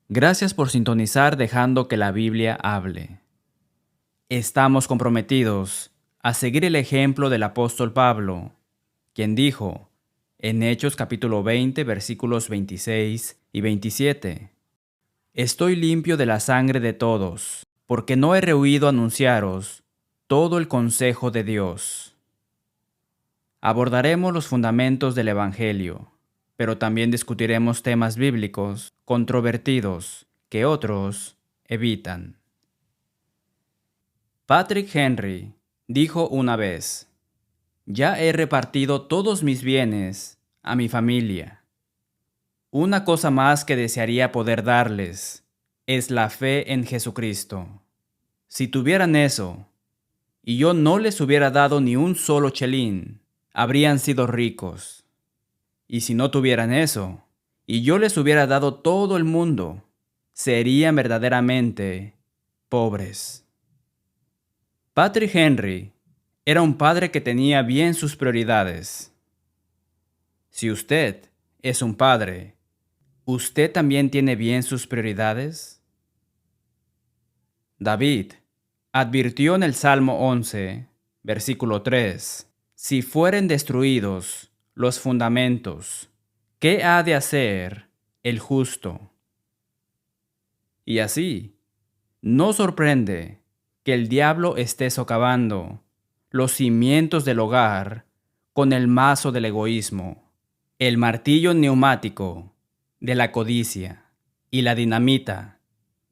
Gracias por sintonizar dejando que la Biblia hable. Estamos comprometidos a seguir el ejemplo del apóstol Pablo, quien dijo en Hechos capítulo 20 versículos 26 y 27: Estoy limpio de la sangre de todos, porque no he rehuido anunciaros todo el consejo de Dios. Abordaremos los fundamentos del Evangelio, pero también discutiremos temas bíblicos controvertidos que otros evitan. Patrick Henry dijo una vez: Ya he repartido todos mis bienes a mi familia. Una cosa más que desearía poder darles es la fe en Jesucristo. Si tuvieran eso, y yo no les hubiera dado ni un solo chelín, habrían sido ricos. Y si no tuvieran eso, y yo les hubiera dado todo el mundo, serían verdaderamente pobres. Patrick Henry era un padre que tenía bien sus prioridades. Si usted es un padre, ¿usted también tiene bien sus prioridades? David advirtió en el Salmo 11, versículo 3: Si fueren destruidos los fundamentos, ¿qué ha de hacer el justo? Y así, no sorprende que el diablo esté socavando los cimientos del hogar con el mazo del egoísmo, el martillo neumático de la codicia y la dinamita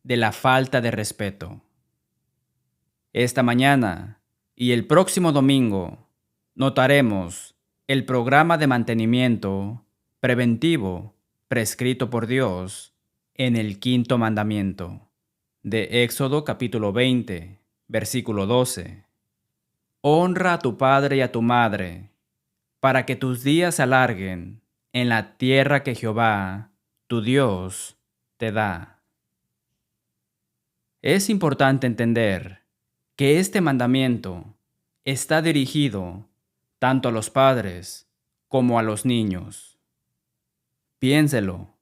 de la falta de respeto. Esta mañana y el próximo domingo notaremos el programa de mantenimiento preventivo prescrito por Dios en el quinto mandamiento de Éxodo capítulo 20, versículo 12. Honra a tu padre y a tu madre, para que tus días se alarguen en la tierra que Jehová, tu Dios, te da. Es importante entender que este mandamiento está dirigido tanto a los padres como a los niños. Piénselo.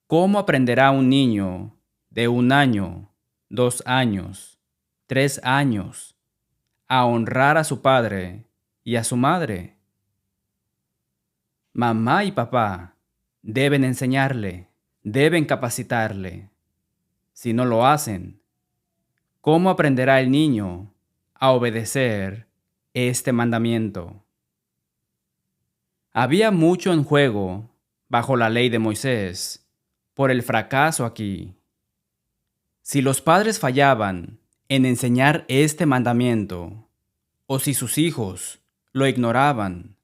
¿Cómo aprenderá un niño de 1 año, 2 años, 3 años a honrar a su padre y a su madre? Mamá y papá deben enseñarle, deben capacitarle. Si no lo hacen, ¿cómo aprenderá el niño a obedecer este mandamiento? Había mucho en juego bajo la ley de Moisés por el fracaso aquí. Si los padres fallaban en enseñar este mandamiento, o si sus hijos lo ignoraban,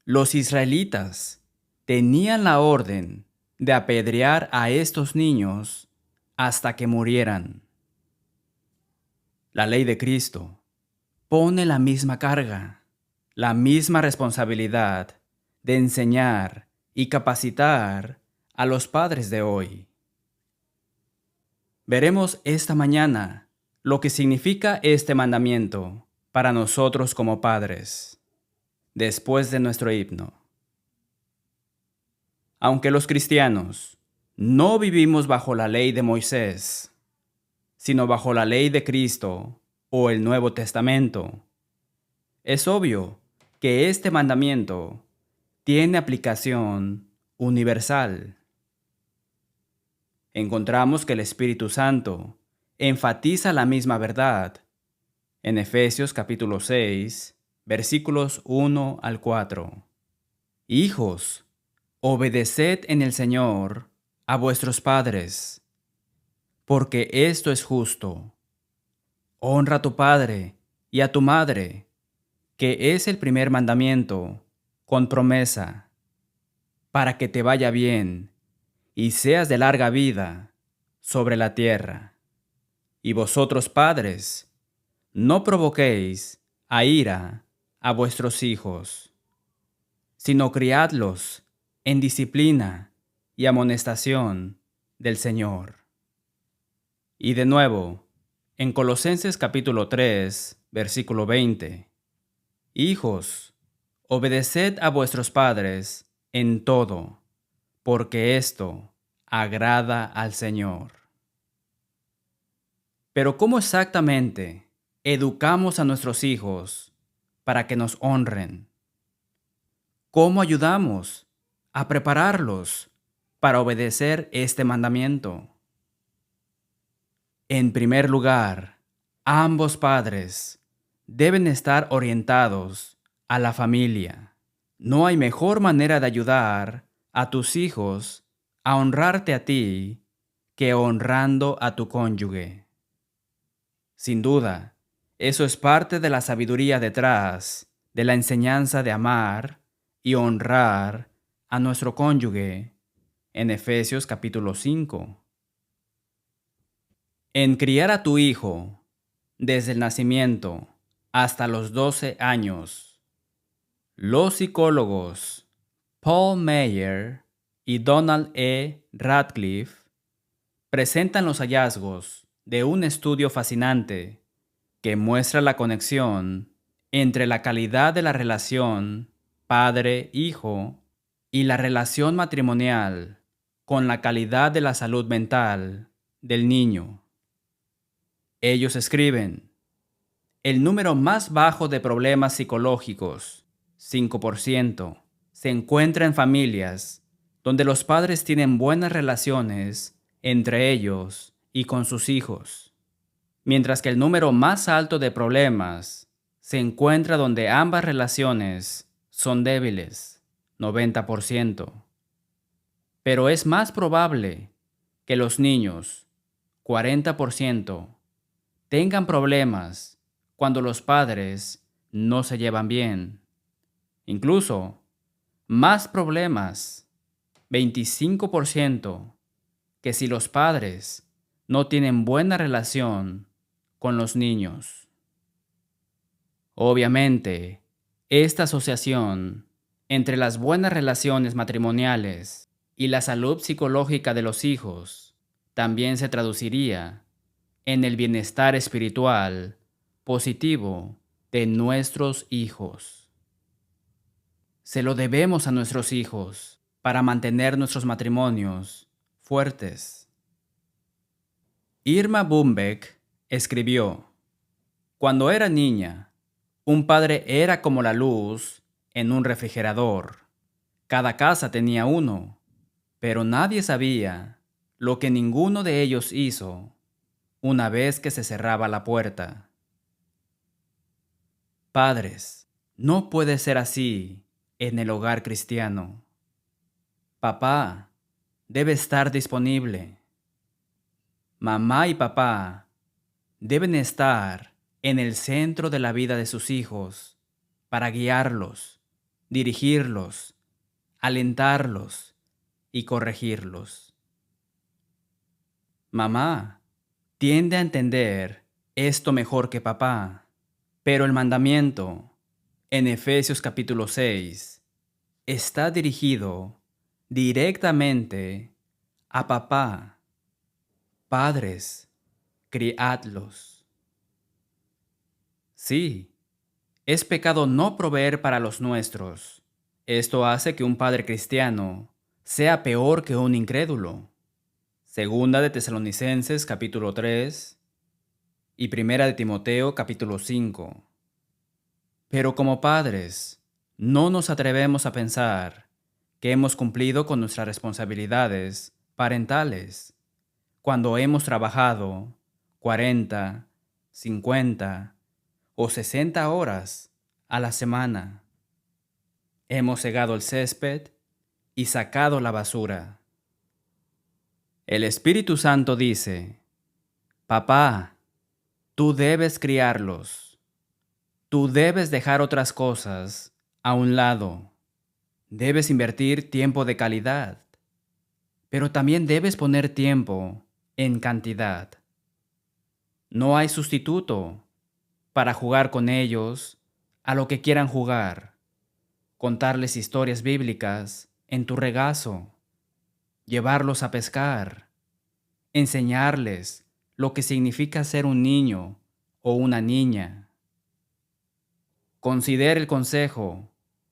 los israelitas tenían la orden de apedrear a estos niños hasta que murieran. La ley de Cristo pone la misma carga, la misma responsabilidad de enseñar y capacitar a los padres de hoy. Veremos esta mañana lo que significa este mandamiento para nosotros como padres, después de nuestro himno. Aunque los cristianos no vivimos bajo la ley de Moisés, sino bajo la ley de Cristo o el Nuevo Testamento, es obvio que este mandamiento tiene aplicación universal. Encontramos que el Espíritu Santo enfatiza la misma verdad en Efesios capítulo 6, versículos 1 al 4. Hijos, obedeced en el Señor a vuestros padres, porque esto es justo. Honra a tu padre y a tu madre, que es el primer mandamiento, con promesa, para que te vaya bien y seas de larga vida sobre la tierra. Y vosotros, padres, no provoquéis a ira a vuestros hijos, sino criadlos en disciplina y amonestación del Señor. Y de nuevo, en Colosenses capítulo 3, versículo 20, Hijos, obedeced a vuestros padres en todo, porque esto agrada al Señor. Pero ¿cómo exactamente educamos a nuestros hijos para que nos honren? ¿Cómo ayudamos a prepararlos para obedecer este mandamiento? En primer lugar, ambos padres deben estar orientados a la familia. No hay mejor manera de ayudar a tus hijos a honrarte a ti que honrando a tu cónyuge. Sin duda, eso es parte de la sabiduría detrás de la enseñanza de amar y honrar a nuestro cónyuge en Efesios capítulo 5. En criar a tu hijo desde el nacimiento hasta los 12 años, los psicólogos Paul Meyer y Donald E. Radcliffe presentan los hallazgos de un estudio fascinante que muestra la conexión entre la calidad de la relación padre-hijo y la relación matrimonial con la calidad de la salud mental del niño. Ellos escriben: el número más bajo de problemas psicológicos, 5%, se encuentra en familias donde los padres tienen buenas relaciones entre ellos y con sus hijos, mientras que el número más alto de problemas se encuentra donde ambas relaciones son débiles, 90%. Pero es más probable que los niños, 40%, tengan problemas cuando los padres no se llevan bien. Incluso más problemas, 25%, que si los padres no tienen buena relación con los niños. Obviamente, esta asociación entre las buenas relaciones matrimoniales y la salud psicológica de los hijos también se traduciría en el bienestar espiritual positivo de nuestros hijos. Se lo debemos a nuestros hijos para mantener nuestros matrimonios fuertes. Irma Bumbeck escribió: cuando era niña, un padre era como la luz en un refrigerador. Cada casa tenía uno, pero nadie sabía lo que ninguno de ellos hizo una vez que se cerraba la puerta. Padres, no puede ser así en el hogar cristiano. Papá debe estar disponible. Mamá y papá deben estar en el centro de la vida de sus hijos para guiarlos, dirigirlos, alentarlos y corregirlos. Mamá tiende a entender esto mejor que papá, pero el mandamiento en Efesios capítulo 6 está dirigido directamente a papá. Padres, criadlos. Sí, es pecado no proveer para los nuestros. Esto hace que un padre cristiano sea peor que un incrédulo. Segunda de Tesalonicenses capítulo 3 y Primera de Timoteo capítulo 5. Pero como padres, no nos atrevemos a pensar que hemos cumplido con nuestras responsabilidades parentales cuando hemos trabajado 40, 50 o 60 horas a la semana. Hemos segado el césped y sacado la basura. El Espíritu Santo dice: papá, tú debes criarlos. Tú debes dejar otras cosas a un lado. Debes invertir tiempo de calidad, pero también debes poner tiempo en cantidad. No hay sustituto para jugar con ellos a lo que quieran jugar, contarles historias bíblicas en tu regazo, llevarlos a pescar, enseñarles lo que significa ser un niño o una niña. Considera el consejo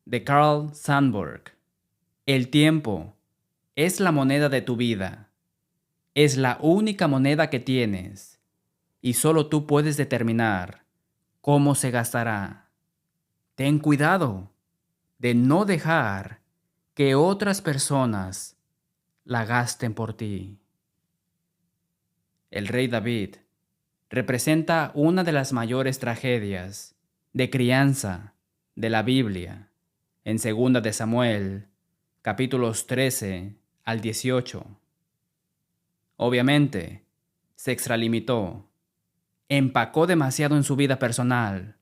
de Carl Sandburg: el tiempo es la moneda de tu vida. Es la única moneda que tienes y solo tú puedes determinar cómo se gastará. Ten cuidado de no dejar que otras personas la gasten por ti. El rey David representa una de las mayores tragedias de crianza de la Biblia en 2 de Samuel, capítulos 13 al 18. Obviamente, se extralimitó, empacó demasiado en su vida personal,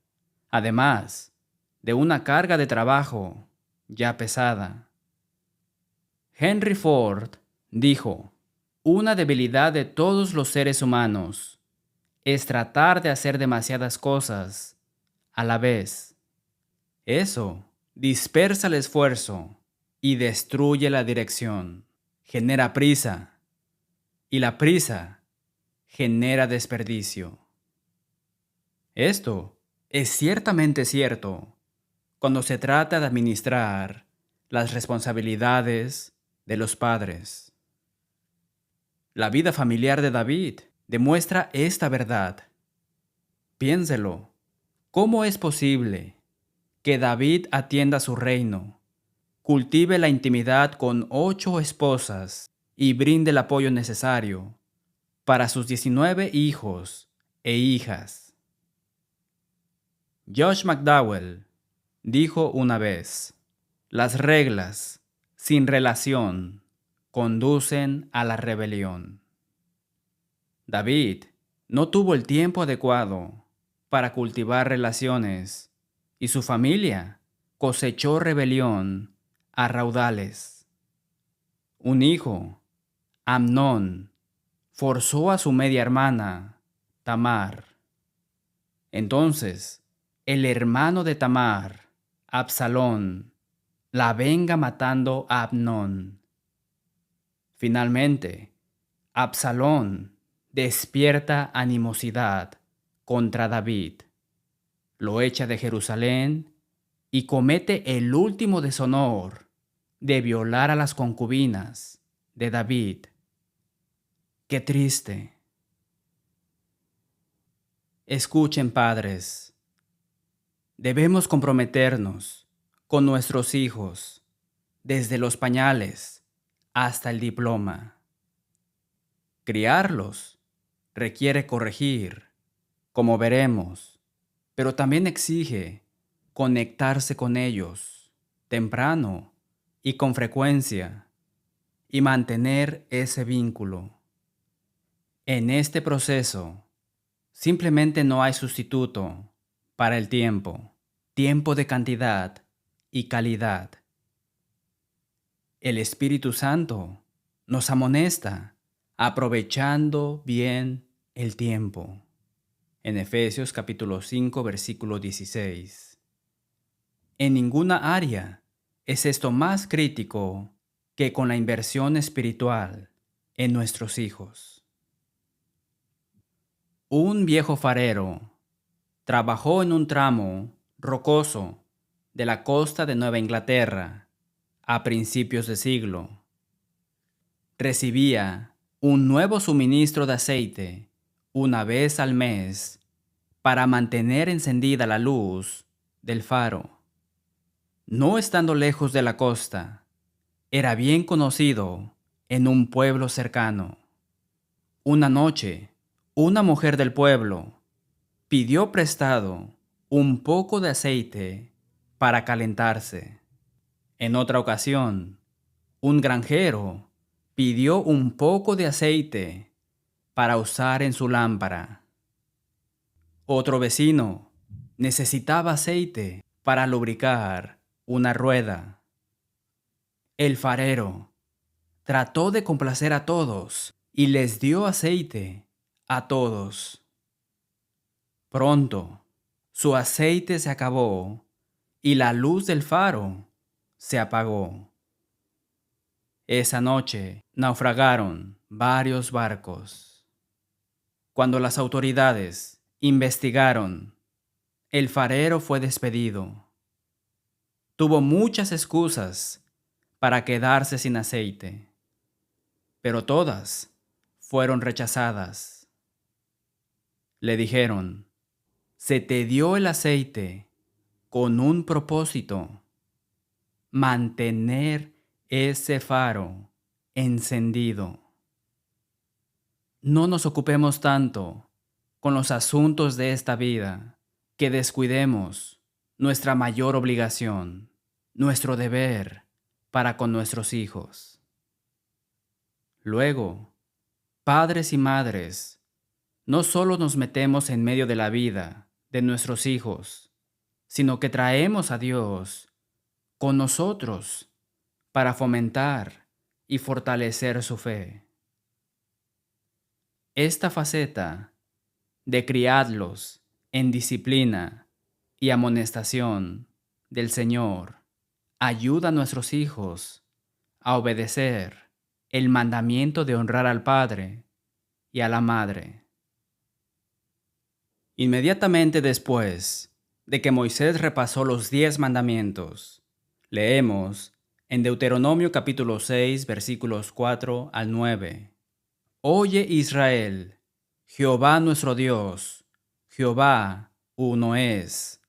además de una carga de trabajo ya pesada. Henry Ford dijo: una debilidad de todos los seres humanos es tratar de hacer demasiadas cosas a la vez. Eso dispersa el esfuerzo y destruye la dirección. Genera prisa y la prisa genera desperdicio. Esto es ciertamente cierto cuando se trata de administrar las responsabilidades de los padres. La vida familiar de David demuestra esta verdad. Piénselo, ¿cómo es posible que David atienda su reino, cultive la intimidad con 8 esposas y brinde el apoyo necesario para sus 19 hijos e hijas? Josh McDowell dijo una vez: las reglas sin relación conducen a la rebelión. David no tuvo el tiempo adecuado para cultivar relaciones y su familia cosechó rebelión a raudales. Un hijo, Amnón, forzó a su media hermana, Tamar. Entonces, el hermano de Tamar, Absalón, la venga matando a Amnón. Finalmente, Absalón despierta animosidad contra David, lo echa de Jerusalén y comete el último deshonor de violar a las concubinas de David. ¡Qué triste! Escuchen, padres, debemos comprometernos con nuestros hijos desde los pañales hasta el diploma. Criarlos requiere corregir, como veremos, pero también exige conectarse con ellos temprano y con frecuencia y mantener ese vínculo. En este proceso, simplemente no hay sustituto para el tiempo de cantidad y calidad. El Espíritu Santo nos amonesta aprovechando bien el tiempo. En Efesios capítulo 5, versículo 16. En ninguna área es esto más crítico que con la inversión espiritual en nuestros hijos. Un viejo farero trabajó en un tramo rocoso de la costa de Nueva Inglaterra a principios de siglo. Recibía un nuevo suministro de aceite una vez al mes para mantener encendida la luz del faro. No estando lejos de la costa, era bien conocido en un pueblo cercano. Una noche, una mujer del pueblo pidió prestado un poco de aceite para calentarse. En otra ocasión, un granjero pidió un poco de aceite para usar en su lámpara. Otro vecino necesitaba aceite para lubricar una rueda. El farero trató de complacer a todos y les dio aceite a todos. Pronto, su aceite se acabó y la luz del faro se apagó. Esa noche naufragaron varios barcos. Cuando las autoridades investigaron, el farero fue despedido. Tuvo muchas excusas para quedarse sin aceite, pero todas fueron rechazadas. Le dijeron: se te dio el aceite con un propósito: mantener ese faro encendido. No nos ocupemos tanto con los asuntos de esta vida que descuidemos nuestra mayor obligación, nuestro deber para con nuestros hijos. Luego, padres y madres, no solo nos metemos en medio de la vida de nuestros hijos, sino que traemos a Dios con nosotros para fomentar y fortalecer su fe. Esta faceta de criadlos en disciplina y amonestación del Señor ayuda a nuestros hijos a obedecer el mandamiento de honrar al Padre y a la Madre. Inmediatamente después de que Moisés repasó los 10 mandamientos, leemos en Deuteronomio capítulo 6, versículos 4 al 9. Oye Israel, Jehová nuestro Dios, Jehová uno es.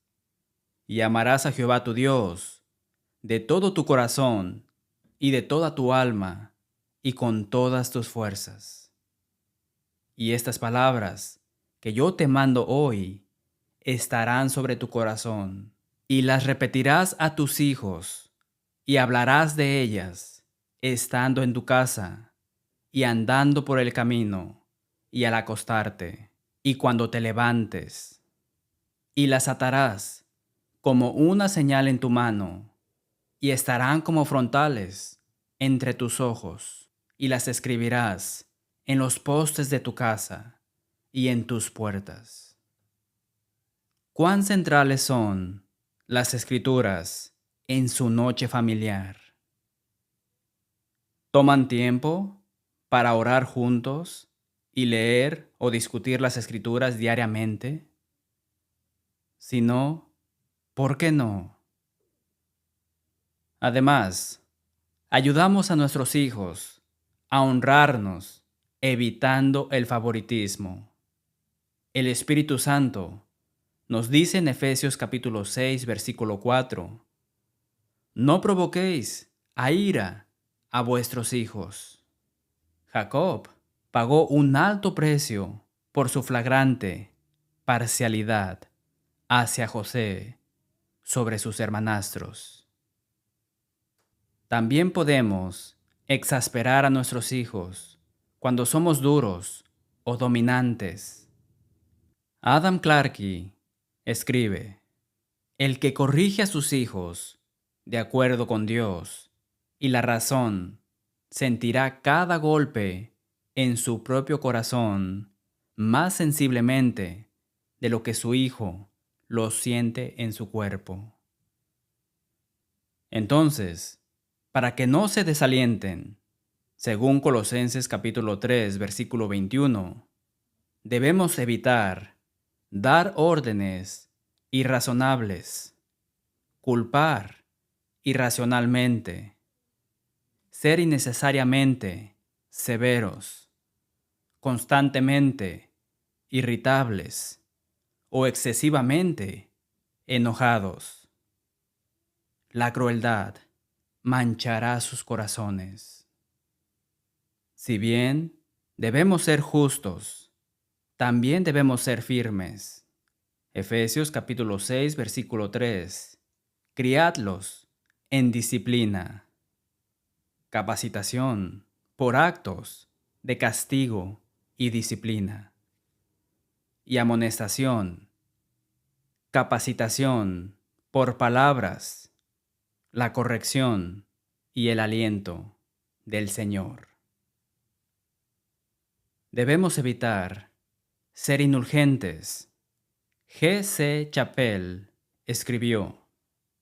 Y amarás a Jehová tu Dios de todo tu corazón y de toda tu alma y con todas tus fuerzas. Y estas palabras que yo te mando hoy estarán sobre tu corazón, y las repetirás a tus hijos, y hablarás de ellas, estando en tu casa, y andando por el camino, y al acostarte, y cuando te levantes. Y las atarás como una señal en tu mano, y estarán como frontales entre tus ojos, y las escribirás en los postes de tu casa y en tus puertas. ¿Cuán centrales son las Escrituras en su noche familiar? ¿Toman tiempo para orar juntos y leer o discutir las Escrituras diariamente? Si no, ¿por qué no? Además, ayudamos a nuestros hijos a honrarnos evitando el favoritismo. El Espíritu Santo nos dice en Efesios capítulo 6, versículo 4, no provoquéis a ira a vuestros hijos. Jacob pagó un alto precio por su flagrante parcialidad hacia José sobre sus hermanastros. También podemos exasperar a nuestros hijos cuando somos duros o dominantes. Adam Clarke escribe: el que corrige a sus hijos de acuerdo con Dios y la razón sentirá cada golpe en su propio corazón más sensiblemente de lo que su hijo lo siente en su cuerpo. Entonces, para que no se desalienten, según Colosenses capítulo 3, versículo 21, debemos evitar dar órdenes irrazonables, culpar irracionalmente, ser innecesariamente severos, constantemente irritables o excesivamente enojados. La crueldad manchará sus corazones. Si bien debemos ser justos, también debemos ser firmes. Efesios capítulo 6, versículo 3. Criadlos en disciplina. Capacitación por actos de castigo y disciplina. Y amonestación. Capacitación por palabras, la corrección y el aliento del Señor. Debemos evitar ser indulgentes. G.C. Chappell escribió: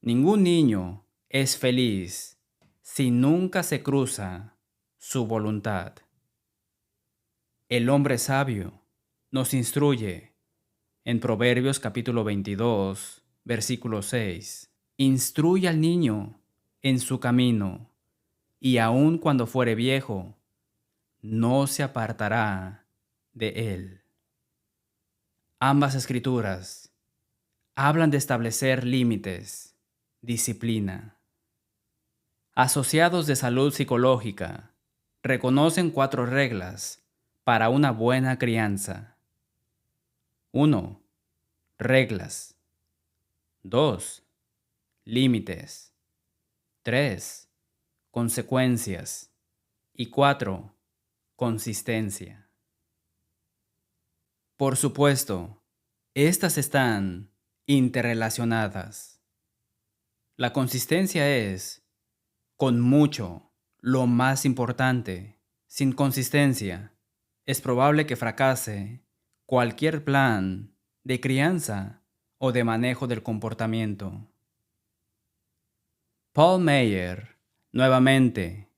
ningún niño es feliz si nunca se cruza su voluntad. El hombre sabio nos instruye en Proverbios capítulo 22, versículo 6. Instruye al niño en su camino, y aun cuando fuere viejo, no se apartará de él. Ambas escrituras hablan de establecer límites, disciplina. Asociados de salud psicológica reconocen 4 reglas para una buena crianza. 1. Reglas. 2. Límites. 3. Consecuencias. Y 4. Consistencia. Por supuesto, estas están interrelacionadas. La consistencia es, con mucho, lo más importante. Sin consistencia, es probable que fracase cualquier plan de crianza o de manejo del comportamiento. Paul Meyer, nuevamente,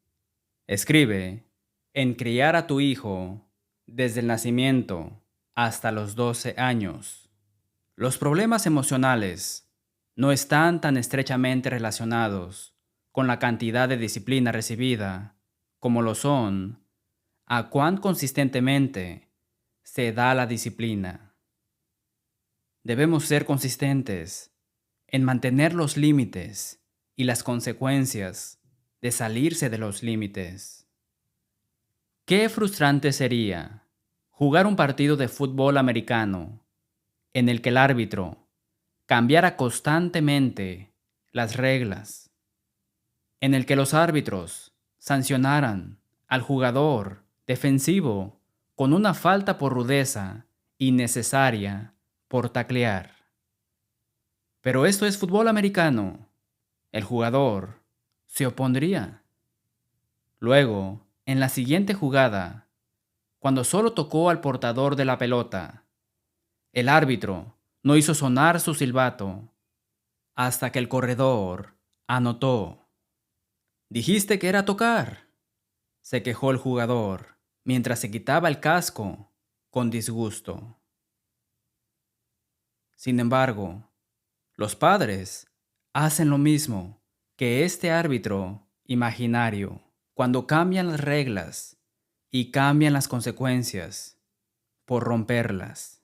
escribe en Criar a tu hijo desde el nacimiento hasta los 12 años. Los problemas emocionales no están tan estrechamente relacionados con la cantidad de disciplina recibida como lo son a cuán consistentemente se da la disciplina. Debemos ser consistentes en mantener los límites y las consecuencias de salirse de los límites. Qué frustrante sería jugar un partido de fútbol americano en el que el árbitro cambiara constantemente las reglas, en el que los árbitros sancionaran al jugador defensivo con una falta por rudeza innecesaria por taclear. Pero esto es fútbol americano. El jugador se opondría. Luego, en la siguiente jugada, cuando solo tocó al portador de la pelota, el árbitro no hizo sonar su silbato hasta que el corredor anotó. «Dijiste que era tocar», se quejó el jugador mientras se quitaba el casco con disgusto. Sin embargo, los padres hacen lo mismo que este árbitro imaginario cuando cambian las reglas y cambian las consecuencias por romperlas.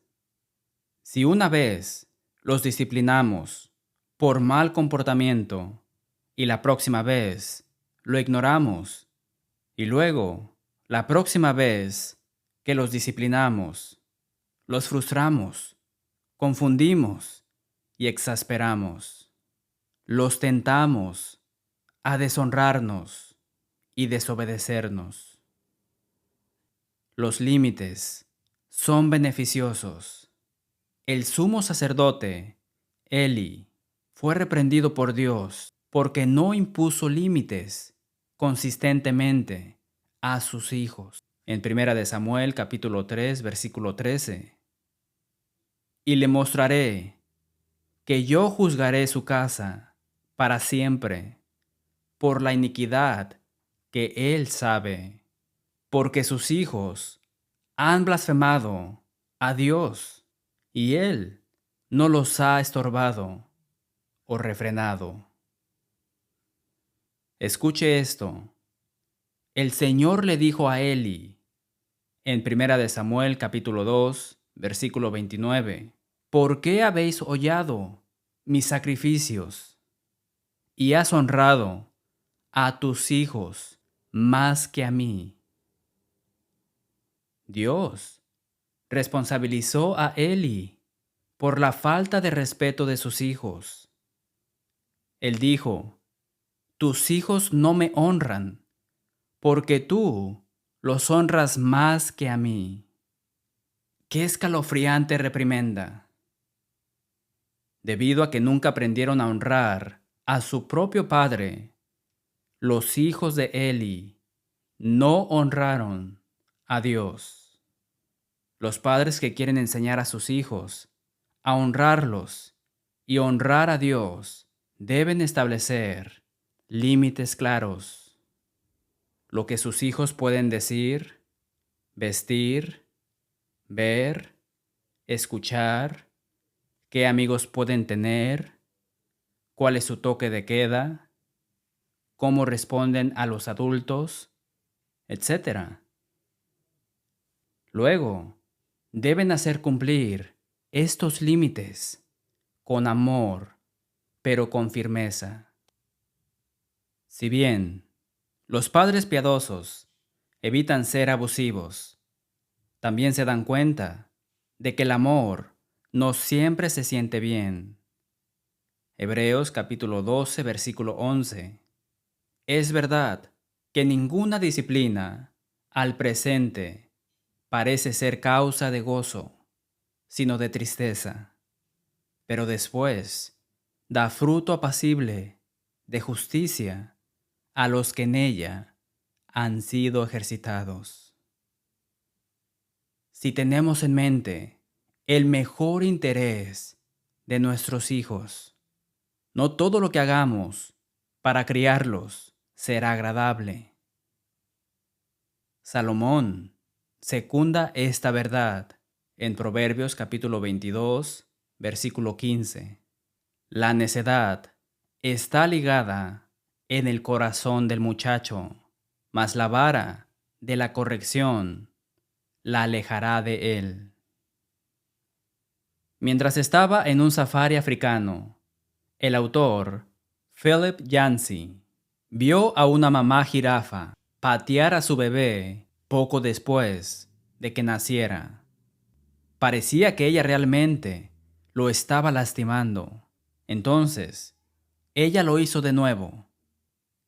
Si una vez los disciplinamos por mal comportamiento y la próxima vez lo ignoramos y luego la próxima vez que los disciplinamos, los frustramos, confundimos y exasperamos, los tentamos a deshonrarnos y desobedecernos. Los límites son beneficiosos. El sumo sacerdote, Eli, fue reprendido por Dios porque no impuso límites consistentemente a sus hijos. En 1 Samuel capítulo 3, versículo 13. Y le mostraré que yo juzgaré su casa para siempre por la iniquidad que él sabe, porque sus hijos han blasfemado a Dios y él no los ha estorbado o refrenado. Escuche esto. El Señor le dijo a Eli en 1 Samuel capítulo 2, versículo 29, ¿por qué habéis hollado mis sacrificios y has honrado a tus hijos más que a mí? Dios responsabilizó a Eli por la falta de respeto de sus hijos. Él dijo, tus hijos no me honran porque tú los honras más que a mí. ¡Qué escalofriante reprimenda! Debido a que nunca aprendieron a honrar a su propio padre, los hijos de Eli no honraron a Dios. Los padres que quieren enseñar a sus hijos a honrarlos y honrar a Dios deben establecer límites claros. Lo que sus hijos pueden decir, vestir, ver, escuchar, qué amigos pueden tener, cuál es su toque de queda, cómo responden a los adultos, etc. Luego, deben hacer cumplir estos límites con amor, pero con firmeza. Si bien los padres piadosos evitan ser abusivos, también se dan cuenta de que el amor no siempre se siente bien. Hebreos capítulo 12, versículo 11. Es verdad que ninguna disciplina al presente parece ser causa de gozo, sino de tristeza, pero después da fruto apacible de justicia a los que en ella han sido ejercitados. Si tenemos en mente el mejor interés de nuestros hijos, no todo lo que hagamos para criarlos será agradable. Salomón secunda esta verdad en Proverbios capítulo 22, versículo 15. La necedad está ligada en el corazón del muchacho, mas la vara de la corrección la alejará de él. Mientras estaba en un safari africano, el autor, Philip Yancey, vio a una mamá jirafa patear a su bebé poco después de que naciera. Parecía que ella realmente lo estaba lastimando. Entonces, ella lo hizo de nuevo.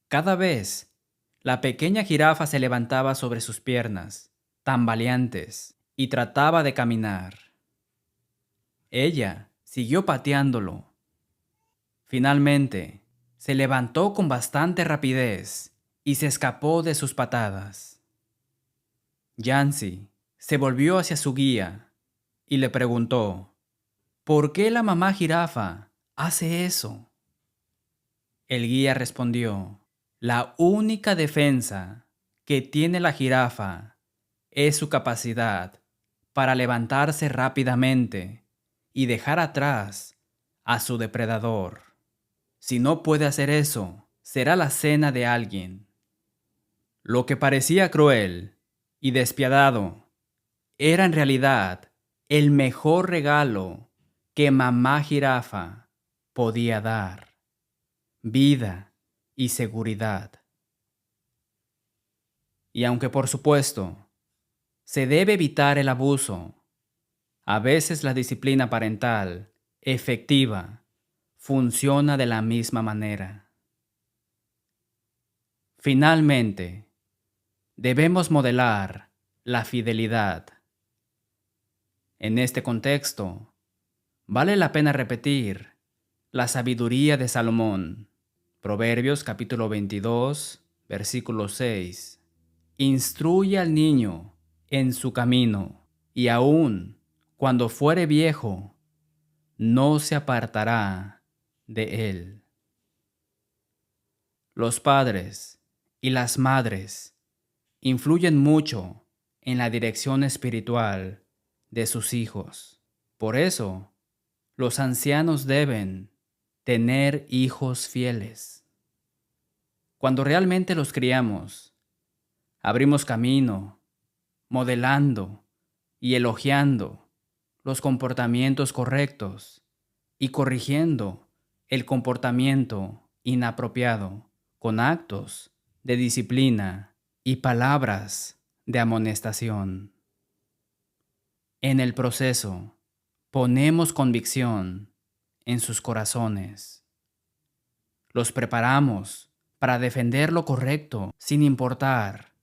Cada vez, la pequeña jirafa se levantaba sobre sus piernas, tambaleantes, y trataba de caminar. Ella siguió pateándolo. Finalmente, se levantó con bastante rapidez y se escapó de sus patadas. Yancey se volvió hacia su guía y le preguntó, ¿por qué la mamá jirafa hace eso? El guía respondió, la única defensa que tiene la jirafa es su capacidad para levantarse rápidamente y dejar atrás a su depredador. Si no puede hacer eso, será la cena de alguien. Lo que parecía cruel y despiadado era en realidad el mejor regalo que mamá jirafa podía dar: vida y seguridad. Y aunque por supuesto se debe evitar el abuso, a veces la disciplina parental efectiva funciona de la misma manera. Finalmente, debemos modelar la fidelidad. En este contexto, vale la pena repetir la sabiduría de Salomón. Proverbios capítulo 22, versículo 6. Instruye al niño en su camino, y aun cuando fuere viejo, no se apartará de él. Los padres y las madres influyen mucho en la dirección espiritual de sus hijos. Por eso, los ancianos deben tener hijos fieles. Cuando realmente los criamos, abrimos camino, modelando y elogiando los comportamientos correctos y corrigiendo el comportamiento inapropiado con actos de disciplina y palabras de amonestación. En el proceso, ponemos convicción en sus corazones. Los preparamos para defender lo correcto sin importar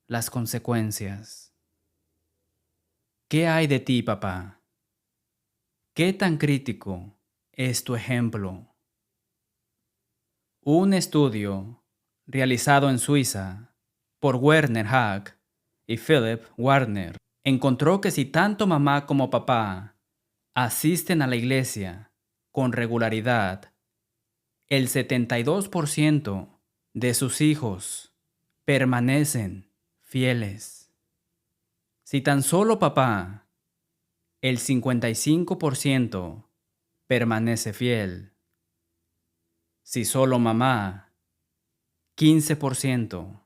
las consecuencias. ¿Qué hay de ti, papá? ¿Qué tan crítico es tu ejemplo? Un estudio realizado en Suiza por Werner Hack y Philip Warner encontró que si tanto mamá como papá asisten a la iglesia con regularidad, el 72% de sus hijos permanecen fieles. Si tan solo papá, el 55% permanece fiel. Si solo mamá, 15%.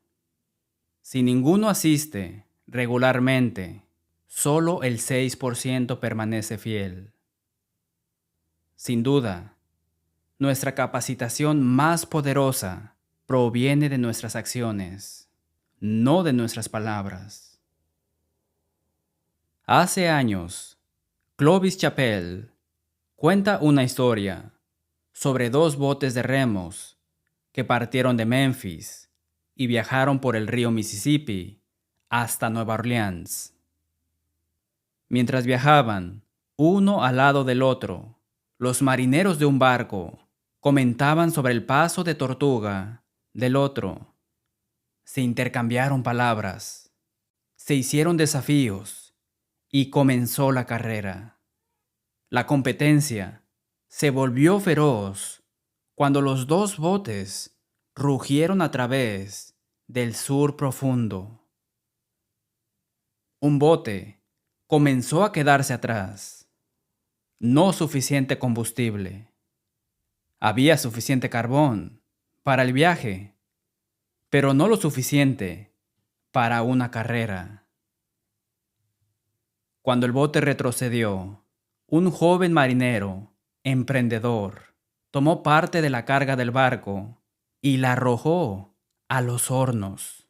Si ninguno asiste regularmente, solo el 6% permanece fiel. Sin duda, nuestra capacitación más poderosa proviene de nuestras acciones, no de nuestras palabras. Hace años, Clovis Chappell cuenta una historia sobre dos botes de remos que partieron de Memphis y viajaron por el río Mississippi hasta Nueva Orleans. Mientras viajaban, uno al lado del otro, los marineros de un barco comentaban sobre el paso de tortuga del otro. Se intercambiaron palabras, se hicieron desafíos y comenzó la carrera. La competencia se volvió feroz cuando los dos botes rugieron a través del sur profundo. Un bote comenzó a quedarse atrás. No suficiente combustible. Había suficiente carbón para el viaje, pero no lo suficiente para una carrera. Cuando el bote retrocedió, un joven marinero, emprendedor, tomó parte de la carga del barco y la arrojó a los hornos.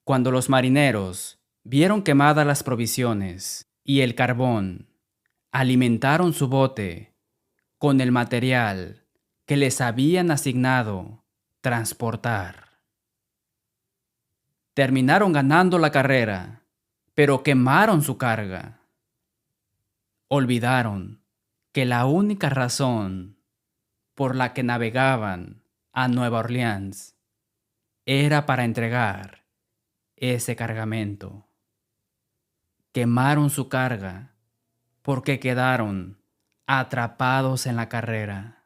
Cuando los marineros vieron quemadas las provisiones y el carbón, alimentaron su bote con el material que les habían asignado transportar. Terminaron ganando la carrera, pero quemaron su carga. Olvidaron que la única razón por la que navegaban a Nueva Orleans era para entregar ese cargamento. Quemaron su carga porque quedaron atrapados en la carrera.